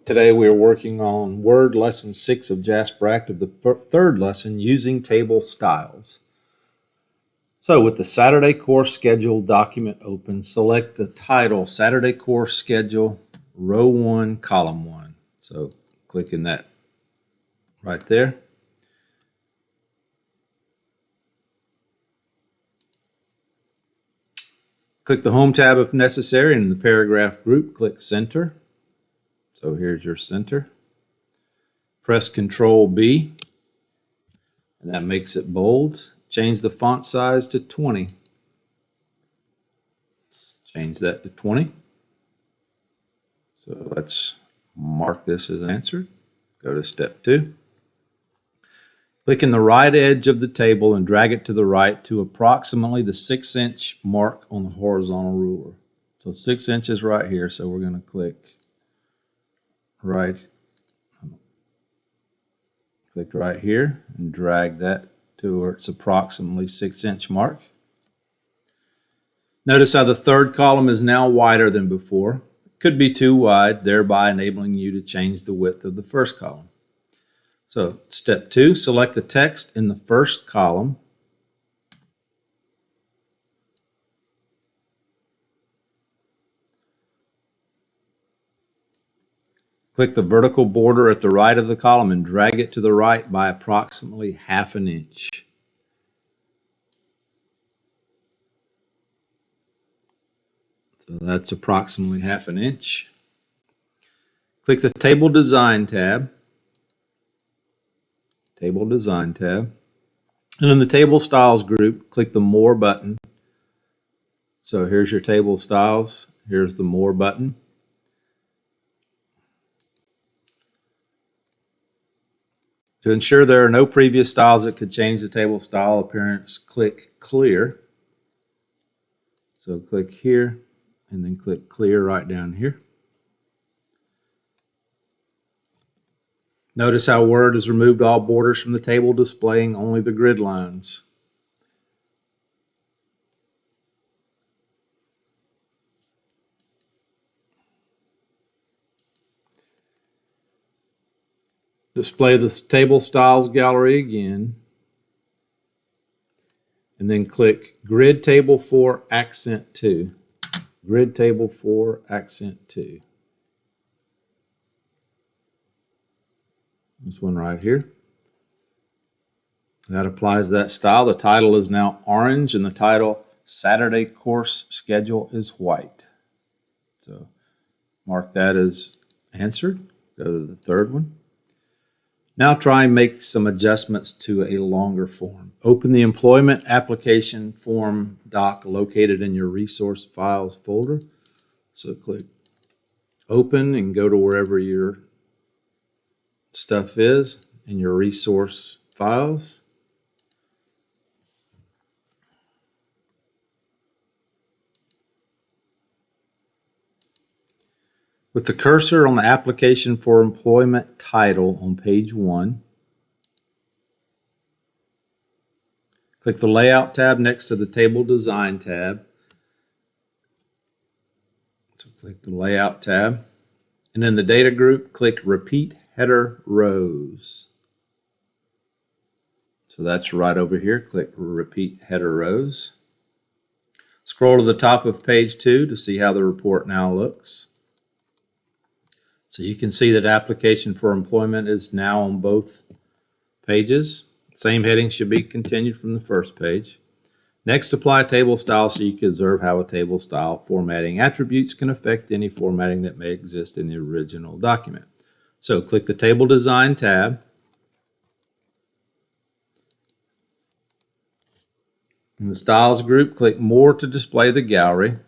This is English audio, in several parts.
Today we are working on Word Lesson 6 of Jasper Active, the third lesson, using table styles. So with the Saturday course schedule document open, select the title, Saturday course schedule, row 1, column 1. So click in that right there. Click the Home tab if necessary, and in the paragraph group, click Center. So here's your center. Press Control B, and that makes it bold. Change the font size to 20. Let's change that to 20. So let's mark this as answered. Go to step 2. Click in the right edge of the table and drag it to the right to approximately the 6-inch mark on the horizontal ruler. So 6 inches right here. So we're going to click right here and drag that to where it's approximately 6-inch mark. Notice how the third column is now wider than before. It could be too wide, thereby enabling you to change the width of the first column. So step 2, select the text in the first column. Click the vertical border at the right of the column and drag it to the right by approximately 1/2 inch. So that's approximately 1/2 inch. Click the Table Design tab. Table Design tab. And in the Table Styles group, click the More button. So here's your table styles. Here's the More button. To ensure there are no previous styles that could change the table style appearance, click Clear. So click here and then click Clear right down here. Notice how Word has removed all borders from the table, displaying only the grid lines. Display the Table Styles gallery again, and then click Grid Table 4 Accent 2. Grid Table 4 Accent 2. This one right here. That applies that style. The title is now orange, and the title Saturday course schedule is white. So mark that as answered. Go to the third one. Now try and make some adjustments to a longer form. Open the Employment Application Form doc located in your Resource Files folder. So click Open and go to wherever your stuff is in your Resource Files. With the cursor on the Application for Employment title on page 1, click the Layout tab next to the Table Design tab. So click the Layout tab. And in the Data group, click Repeat Header Rows. So that's right over here. Click Repeat Header Rows. Scroll to the top of page 2 to see how the report now looks. So you can see that Application for Employment is now on both pages. Same heading should be continued from the first page. Next, apply table style so you can observe how a table style formatting attributes can affect any formatting that may exist in the original document. So click the Table Design tab. In the Styles group, click More to display the gallery.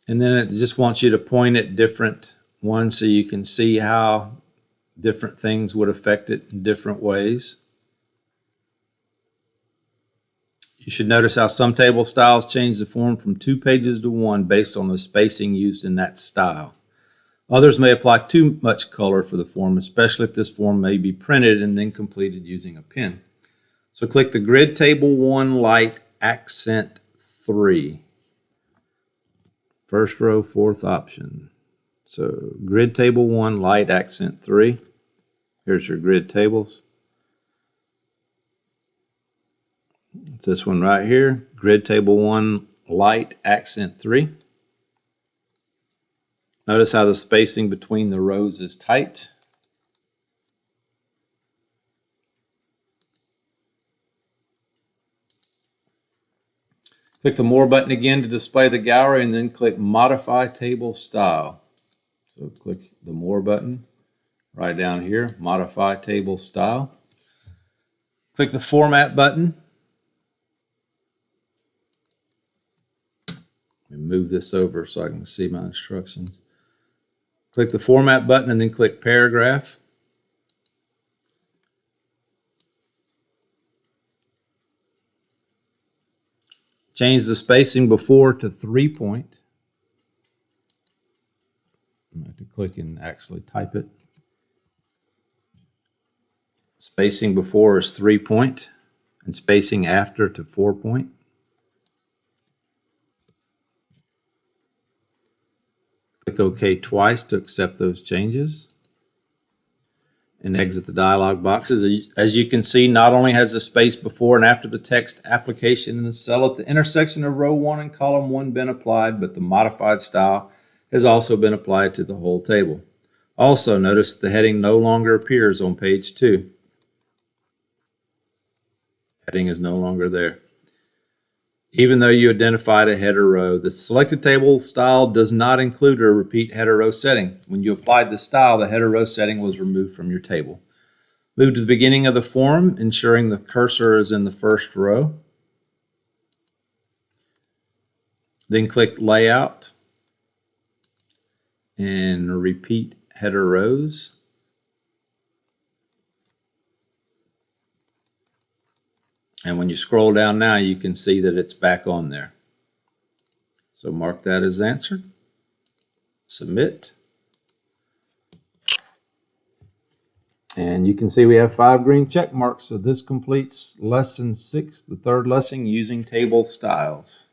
And then it just wants you to point at different ones so you can see how different things would affect it in different ways. You should notice how some table styles change the form from 2 pages to 1 based on the spacing used in that style. Others may apply too much color for the form, especially if this form may be printed and then completed using a pen. So click the Grid Table 1 Light Accent 3. First row, fourth option. So grid table 1, light accent 3. Here's your grid tables. It's this one right here. Grid table 1, light accent 3. Notice how the spacing between the rows is tight. Click the More button again to display the gallery, and then click Modify Table Style. So click the More button right down here, Modify Table Style. Click the Format button. Let me move this over so I can see my instructions. Click the Format button and then click Paragraph. Change the spacing before to 3 point. I'm going to have to click and actually type it. Spacing before is 3 point and spacing after to 4 point. Click OK twice to accept those changes and exit the dialog boxes. As you can see, not only has the space before and after the text application in the cell at the intersection of row 1 and column 1 been applied, but the modified style has also been applied to the whole table. Also, notice the heading no longer appears on page 2. Heading is no longer there. Even though you identified a header row, the selected table style does not include a repeat header row setting. When you applied the style, the header row setting was removed from your table. Move to the beginning of the form, ensuring the cursor is in the first row. Then click Layout and repeat header rows. And when you scroll down now, you can see that it's back on there. So mark that as answered. Submit. And you can see we have 5 green check marks. So this completes lesson 6, the third lesson, using table styles.